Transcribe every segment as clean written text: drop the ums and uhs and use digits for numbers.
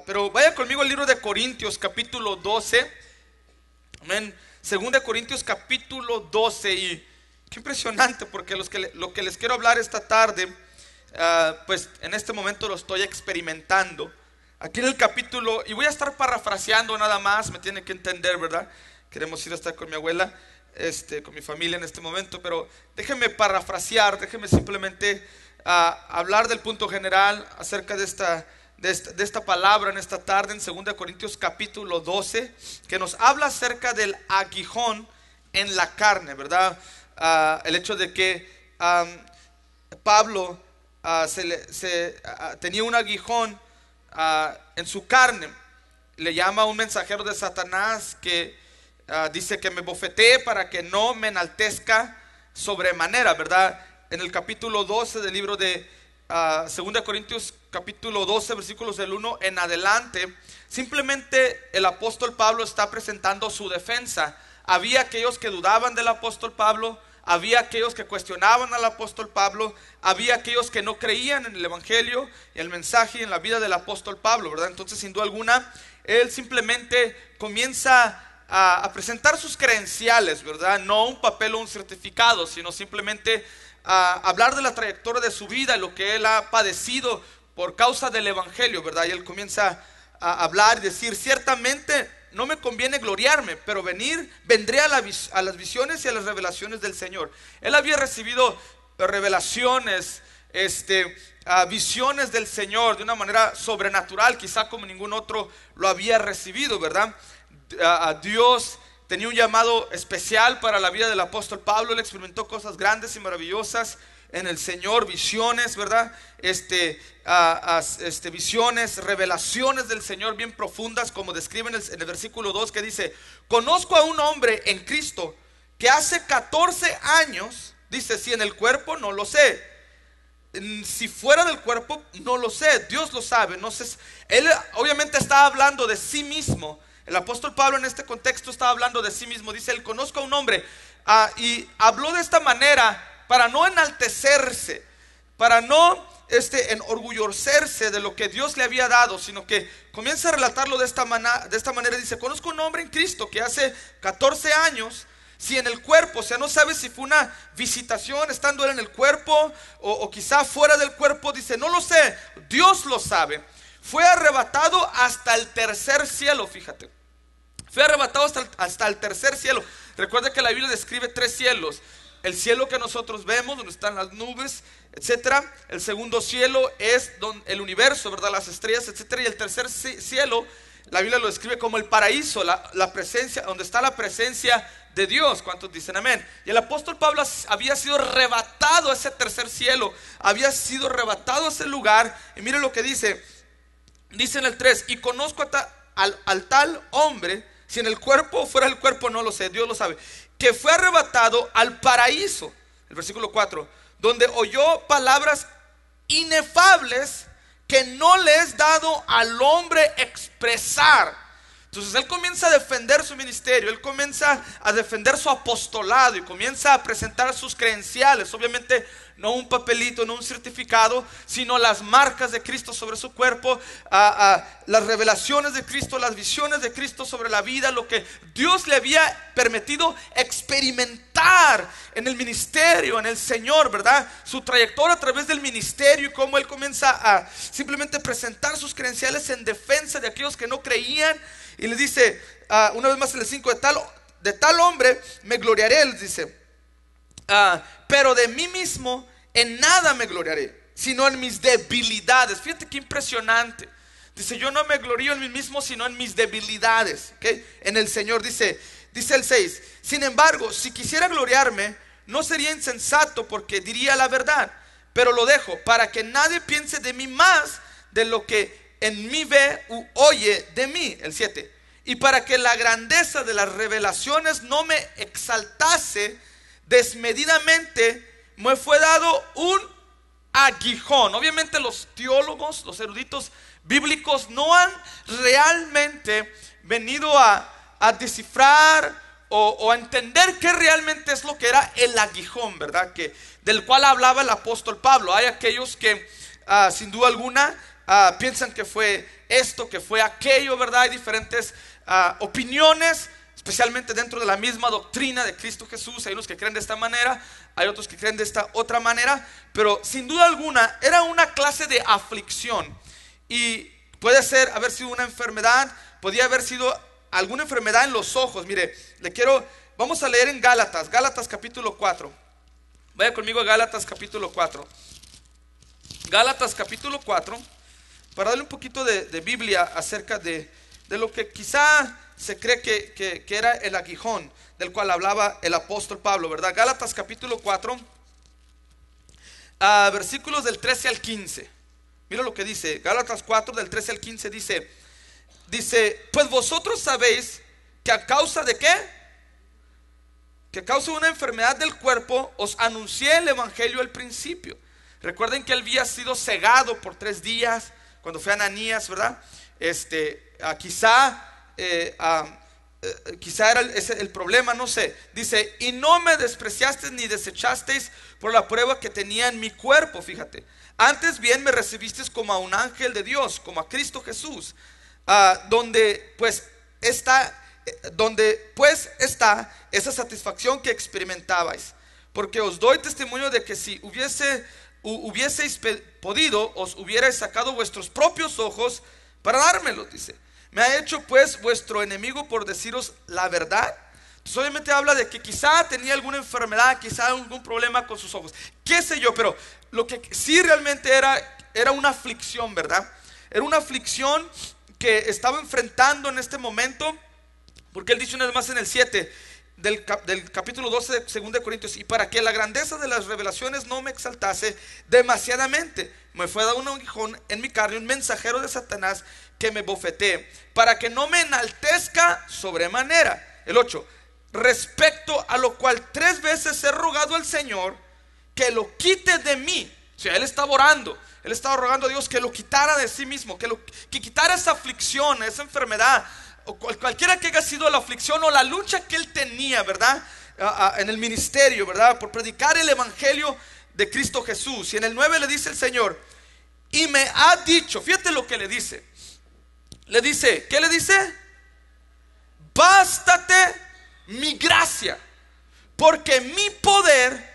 Pero vaya conmigo al libro de Corintios capítulo 12. Amén. 2 Corintios capítulo 12. Y qué impresionante, porque lo que les quiero hablar esta tarde, pues en este momento lo estoy experimentando aquí en el capítulo. Y voy a estar parafraseando nada más, me tiene que entender, ¿verdad? Queremos ir a estar con mi abuela, con mi familia en este momento. Pero déjenme parafrasear, déjenme simplemente hablar del punto general acerca de esta palabra en esta tarde en 2 Corintios capítulo 12, que nos habla acerca del aguijón en la carne, ¿verdad? El hecho de que Pablo tenía un aguijón en su carne. Le llama a un mensajero de Satanás que dice que me bofetee para que no me enaltezca sobremanera, ¿verdad? En el capítulo 12 del libro de 2 Corintios capítulo 12 versículos del 1 en adelante, simplemente el apóstol Pablo está presentando su defensa. Había aquellos que dudaban del apóstol Pablo, había aquellos que cuestionaban al apóstol Pablo, había aquellos que no creían en el evangelio y el mensaje y en la vida del apóstol Pablo, ¿verdad? Entonces, sin duda alguna, él simplemente comienza a presentar sus credenciales, ¿verdad? No un papel o un certificado, sino simplemente hablar de la trayectoria de su vida, lo que él ha padecido por causa del evangelio, ¿verdad? Y él comienza a hablar y decir: ciertamente no me conviene gloriarme, pero vendré a las visiones y a las revelaciones del Señor. Él había recibido revelaciones, visiones del Señor de una manera sobrenatural, quizá como ningún otro lo había recibido, ¿verdad? Dios tenía un llamado especial para la vida del apóstol Pablo. Él experimentó cosas grandes y maravillosas en el Señor, visiones, ¿verdad? Visiones, revelaciones del Señor bien profundas, como describen en el versículo 2, que dice: conozco a un hombre en Cristo que hace 14 años, dice, si en el cuerpo no lo sé, si fuera del cuerpo no lo sé, Dios lo sabe, no sé. Él obviamente estaba hablando de sí mismo. El apóstol Pablo en este contexto estaba hablando de sí mismo. Dice: él conozco a un hombre, y habló de esta manera para no enaltecerse, para no enorgullecerse de lo que Dios le había dado, sino que comienza a relatarlo de esta manera. Dice: conozco a un hombre en Cristo que hace 14 años, si en el cuerpo, o sea, no sabe si fue una visitación estando él en el cuerpo o quizá fuera del cuerpo. Dice: no lo sé, Dios lo sabe. Fue arrebatado hasta el tercer cielo, fíjate. Fue arrebatado hasta el tercer cielo. Recuerda que la Biblia describe 3 cielos. El cielo que nosotros vemos, donde están las nubes, etcétera. El segundo cielo es el universo, ¿verdad? Las estrellas, etcétera. Y el tercer cielo, la Biblia lo describe como el paraíso, la presencia, donde está la presencia de Dios. ¿Cuántos dicen amén? Y el apóstol Pablo había sido arrebatado a ese tercer cielo, había sido arrebatado a ese lugar. Y mire lo que dice en el 3: y conozco al tal hombre, si en el cuerpo o fuera del cuerpo no lo sé, Dios lo sabe, que fue arrebatado al paraíso. El versículo 4: donde oyó palabras inefables que no le es dado al hombre expresar. Entonces él comienza a defender su ministerio, él comienza a defender su apostolado y comienza a presentar sus credenciales. Obviamente no un papelito, no un certificado, sino las marcas de Cristo sobre su cuerpo, las revelaciones de Cristo, las visiones de Cristo sobre la vida, lo que Dios le había permitido experimentar en el ministerio, en el Señor, ¿verdad? Su trayectoria a través del ministerio y cómo él comienza a simplemente presentar sus credenciales en defensa de aquellos que no creían. Y le dice, una vez más en el 5: de tal hombre me gloriaré, él dice, pero de mí mismo en nada me gloriaré, sino en mis debilidades. Fíjate qué impresionante. Dice: yo no me glorío en mí mismo, sino en mis debilidades, ¿okay? En el Señor. Dice el 6: sin embargo, si quisiera gloriarme, no sería insensato, porque diría la verdad, pero lo dejo para que nadie piense de mí más de lo que en mí ve u oye de mí. El 7: y para que la grandeza de las revelaciones no me exaltase desmedidamente, me fue dado un aguijón. Obviamente los teólogos, los eruditos bíblicos no han realmente venido a descifrar o a entender qué realmente es lo que era el aguijón, ¿verdad? Del cual hablaba el apóstol Pablo. Hay aquellos que sin duda alguna piensan que fue esto, que fue aquello, ¿verdad? Hay diferentes opiniones, especialmente dentro de la misma doctrina de Cristo Jesús. Hay unos que creen de esta manera, hay otros que creen de esta otra manera, pero sin duda alguna era una clase de aflicción. Y puede ser haber sido una enfermedad, podía haber sido alguna enfermedad en los ojos. Mire, vamos a leer en Gálatas capítulo 4. Vaya conmigo a Gálatas capítulo 4. Gálatas capítulo 4, para darle un poquito de Biblia acerca de lo que quizá se cree que era el aguijón del cual hablaba el apóstol Pablo, ¿verdad? Gálatas capítulo 4, versículos del 13 al 15. Mira lo que dice, Gálatas 4 del 13 al 15 dice, pues vosotros sabéis que a causa de ¿qué? Que a causa de una enfermedad del cuerpo os anuncié el evangelio al principio. Recuerden que él había sido cegado por 3 días cuando fue Ananías, ¿verdad? Quizá era ese el problema, no sé. Dice, y no me despreciasteis ni desechasteis por la prueba que tenía en mi cuerpo, fíjate. Antes bien me recibisteis como a un ángel de Dios, como a Cristo Jesús, donde pues está esa satisfacción que experimentabais. Porque os doy testimonio de que si hubieseis podido, os hubierais sacado vuestros propios ojos para dármelos, dice. Me ha hecho pues vuestro enemigo por deciros la verdad. Entonces obviamente habla de que quizá tenía alguna enfermedad, quizá algún problema con sus ojos, qué sé yo, pero lo que sí realmente era una aflicción, ¿verdad? Era una aflicción que estaba enfrentando en este momento, porque él dice una vez más en el 7 del capítulo 12 de 2 de Corintios, y para que la grandeza de las revelaciones no me exaltase demasiadamente, me fue dado un aguijón en mi carne, un mensajero de Satanás que me bofetee, para que no me enaltezca sobremanera. El 8, respecto a lo cual 3 veces he rogado al Señor que lo quite de mí. O sea, él estaba orando, él estaba rogando a Dios que lo quitara de sí mismo, que quitara esa aflicción, esa enfermedad, o cualquiera que haya sido la aflicción o la lucha que él tenía, ¿verdad? En el ministerio, ¿verdad? Por predicar el evangelio de Cristo Jesús. Y en el 9 le dice el Señor, y me ha dicho, fíjate lo que le dice. Le dice, ¿qué le dice? Bástate mi gracia, porque mi poder,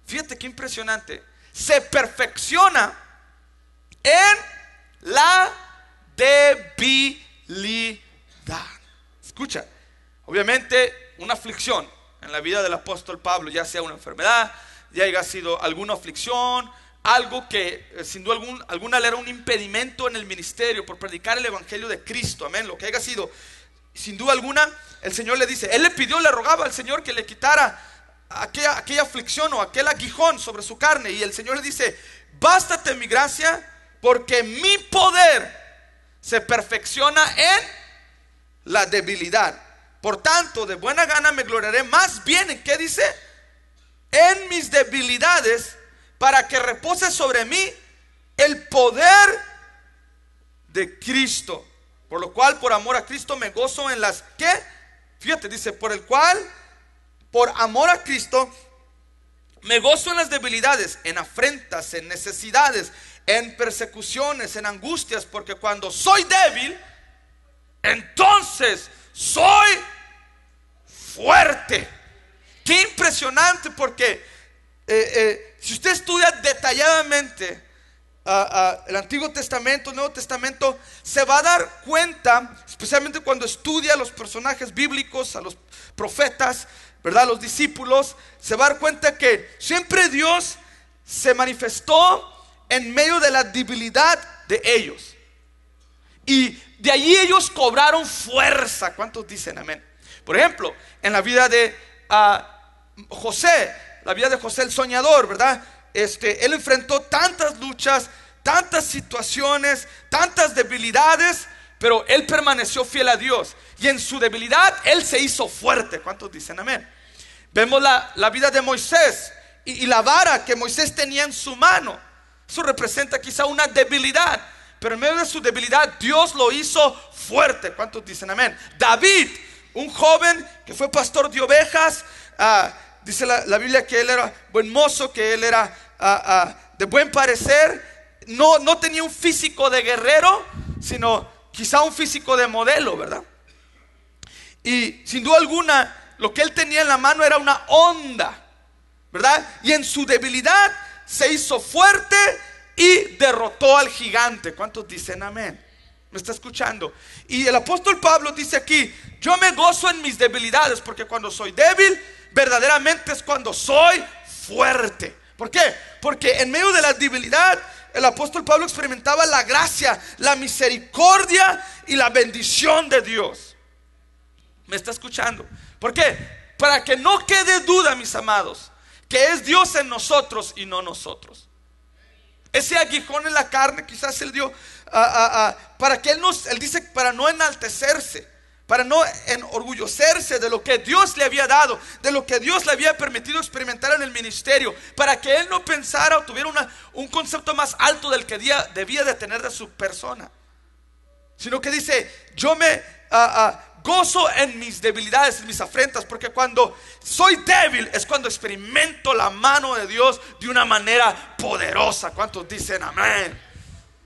fíjate qué impresionante, se perfecciona en la debilidad. Escucha, obviamente una aflicción en la vida del apóstol Pablo, ya sea una enfermedad, ya haya sido alguna aflicción, algo que sin duda alguna le era un impedimento en el ministerio por predicar el evangelio de Cristo, amén, lo que haya sido, sin duda alguna el Señor le dice, él le pidió, le rogaba al Señor que le quitara aquella aflicción o aquel aguijón sobre su carne, y el Señor le dice, bástate mi gracia, porque mi poder se perfecciona en la debilidad. Por tanto, de buena gana me gloriaré más bien en ¿qué dice? En mis debilidades, para que repose sobre mí el poder de Cristo. Por lo cual, por amor a Cristo me gozo en las ¿qué? Fíjate, dice, por amor a Cristo me gozo en las debilidades, en afrentas, en necesidades, en persecuciones, en angustias, porque cuando soy débil, entonces soy fuerte. Qué impresionante, porque si usted estudia detalladamente el Antiguo Testamento, el Nuevo Testamento, se va a dar cuenta, especialmente cuando estudia a los personajes bíblicos, a los profetas, ¿verdad? Los discípulos, se va a dar cuenta que siempre Dios se manifestó en medio de la debilidad de ellos, y de allí ellos cobraron fuerza. ¿Cuántos dicen amén? Por ejemplo, en la vida de José, la vida de José el soñador, ¿verdad? Él enfrentó tantas luchas, tantas situaciones, tantas debilidades, pero él permaneció fiel a Dios, y en su debilidad él se hizo fuerte. ¿Cuántos dicen amén? Vemos la vida de Moisés y la vara que Moisés tenía en su mano. Eso representa quizá una debilidad, pero en medio de su debilidad Dios lo hizo fuerte. ¿Cuántos dicen amén? David, un joven que fue pastor de ovejas, dice la Biblia que él era buen mozo, que él era de buen parecer, no tenía un físico de guerrero, sino quizá un físico de modelo, ¿verdad? Y sin duda alguna, lo que él tenía en la mano era una honda, ¿verdad? Y en su debilidad se hizo fuerte y derrotó al gigante. ¿Cuántos dicen amén? ¿Me está escuchando? Y el apóstol Pablo dice aquí: yo me gozo en mis debilidades, porque cuando soy débil, verdaderamente es cuando soy fuerte. ¿Por qué? Porque en medio de la debilidad, el apóstol Pablo experimentaba la gracia, la misericordia y la bendición de Dios. ¿Me está escuchando? ¿Por qué? Para que no quede duda, mis amados, que es Dios en nosotros y no nosotros. Ese aguijón en la carne quizás Él dio para que Él dice, para no enaltecerse, para no enorgullecerse de lo que Dios le había dado, de lo que Dios le había permitido experimentar en el ministerio, para que Él no pensara o tuviera un concepto más alto del que debía de tener de su persona, sino que dice: yo me gozo en mis debilidades, en mis afrentas, porque cuando soy débil es cuando experimento la mano de Dios de una manera poderosa. ¿Cuántos dicen amén?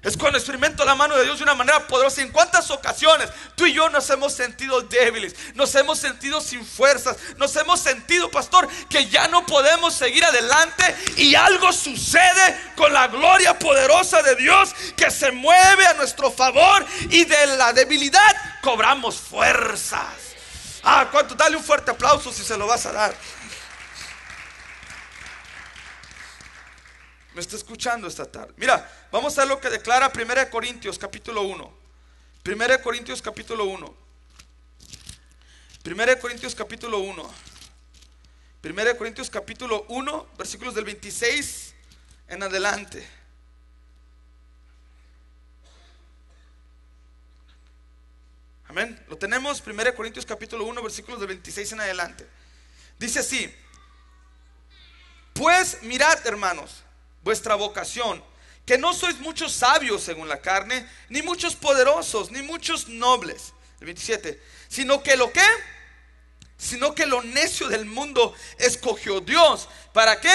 Es cuando experimento la mano de Dios de una manera poderosa. ¿En cuántas ocasiones tú y yo nos hemos sentido débiles? Nos hemos sentido sin fuerzas. Nos hemos sentido, pastor, que ya no podemos seguir adelante, y algo sucede con la gloria poderosa de Dios que se mueve a nuestro favor, y de la debilidad cobramos fuerzas. ¿Cuánto? Dale un fuerte aplauso si se lo vas a dar. ¿Me está escuchando esta tarde? Mira, vamos a ver lo que declara 1 Corintios capítulo 1. 1 Corintios capítulo 1. 1 Corintios capítulo 1. 1 Corintios capítulo 1, versículos del 26 en adelante. Amén. Lo tenemos. 1 Corintios capítulo 1, versículos del 26 en adelante. Dice así: pues mirad, hermanos, vuestra vocación, que no sois muchos sabios según la carne, ni muchos poderosos, ni muchos nobles. El 27. Sino que lo necio del mundo escogió Dios. ¿Para qué?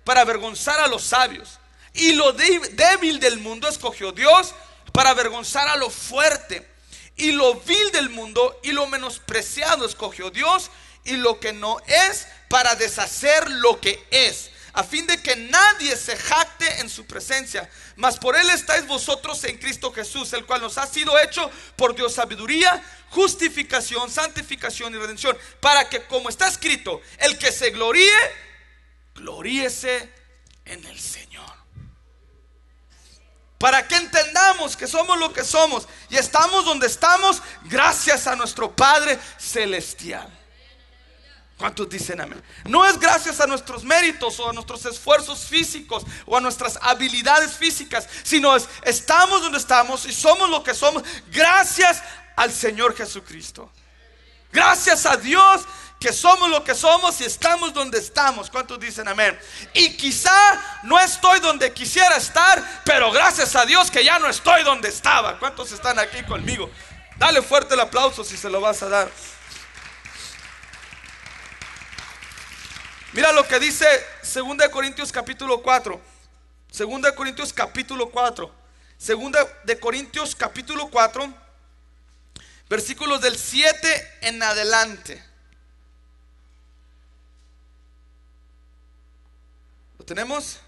Para avergonzar a los sabios. Y lo débil del mundo escogió Dios para avergonzar a lo fuerte. Y lo vil del mundo y lo menospreciado escogió Dios, y lo que no es, para deshacer lo que es, a fin de que nadie se jacte en su presencia. Mas por Él estáis vosotros en Cristo Jesús, el cual nos ha sido hecho por Dios sabiduría, justificación, santificación y redención, para que, como está escrito, el que se gloríe, gloríese en el Señor. Para que entendamos que somos lo que somos y estamos donde estamos gracias a nuestro Padre Celestial. ¿Cuántos dicen amén? No es gracias a nuestros méritos o a nuestros esfuerzos físicos o a nuestras habilidades físicas, sino estamos donde estamos y somos lo que somos gracias al Señor Jesucristo. Gracias a Dios que somos lo que somos y estamos donde estamos. ¿Cuántos dicen amén? Y quizá no estoy donde quisiera estar, pero gracias a Dios que ya no estoy donde estaba. ¿Cuántos están aquí conmigo? Dale fuerte el aplauso si se lo vas a dar. Mira lo que dice 2 Corintios capítulo 4. 2 Corintios capítulo 4. 2 Corintios capítulo 4, versículos del 7 en adelante. ¿Lo tenemos?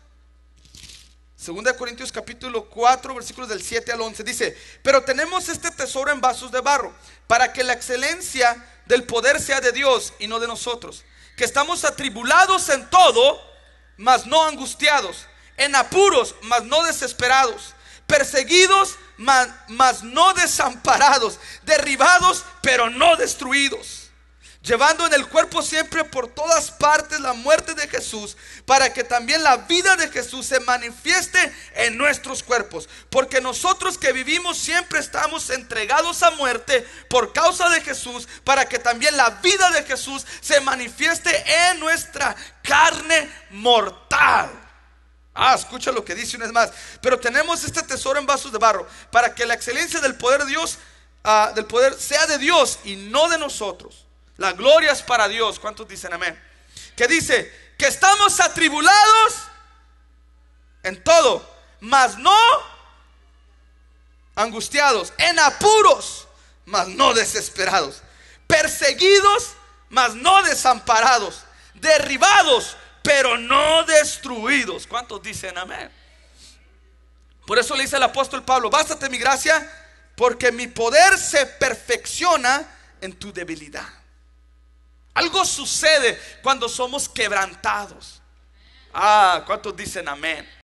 2 Corintios capítulo 4, versículos del 7 al 11. Dice: pero tenemos este tesoro en vasos de barro, para que la excelencia del poder sea de Dios y no de nosotros, que estamos atribulados en todo, mas no angustiados, en apuros, mas no desesperados, perseguidos, mas no desamparados, derribados, pero no destruidos, llevando en el cuerpo siempre por todas partes la muerte de Jesús, para que también la vida de Jesús se manifieste en nuestros cuerpos. Porque nosotros que vivimos siempre estamos entregados a muerte por causa de Jesús, para que también la vida de Jesús se manifieste en nuestra carne mortal. Escucha lo que dice una vez más: pero tenemos este tesoro en vasos de barro, para que la excelencia del poder de Dios, del poder sea de Dios y no de nosotros. La gloria es para Dios. ¿Cuántos dicen amén? Que dice que estamos atribulados en todo, mas no angustiados, en apuros, mas no desesperados, perseguidos, mas no desamparados, derribados, pero no destruidos. ¿Cuántos dicen amén? Por eso le dice el apóstol Pablo: bástate mi gracia, porque mi poder se perfecciona en tu debilidad. Algo sucede cuando somos quebrantados. ¿Cuántos dicen amén?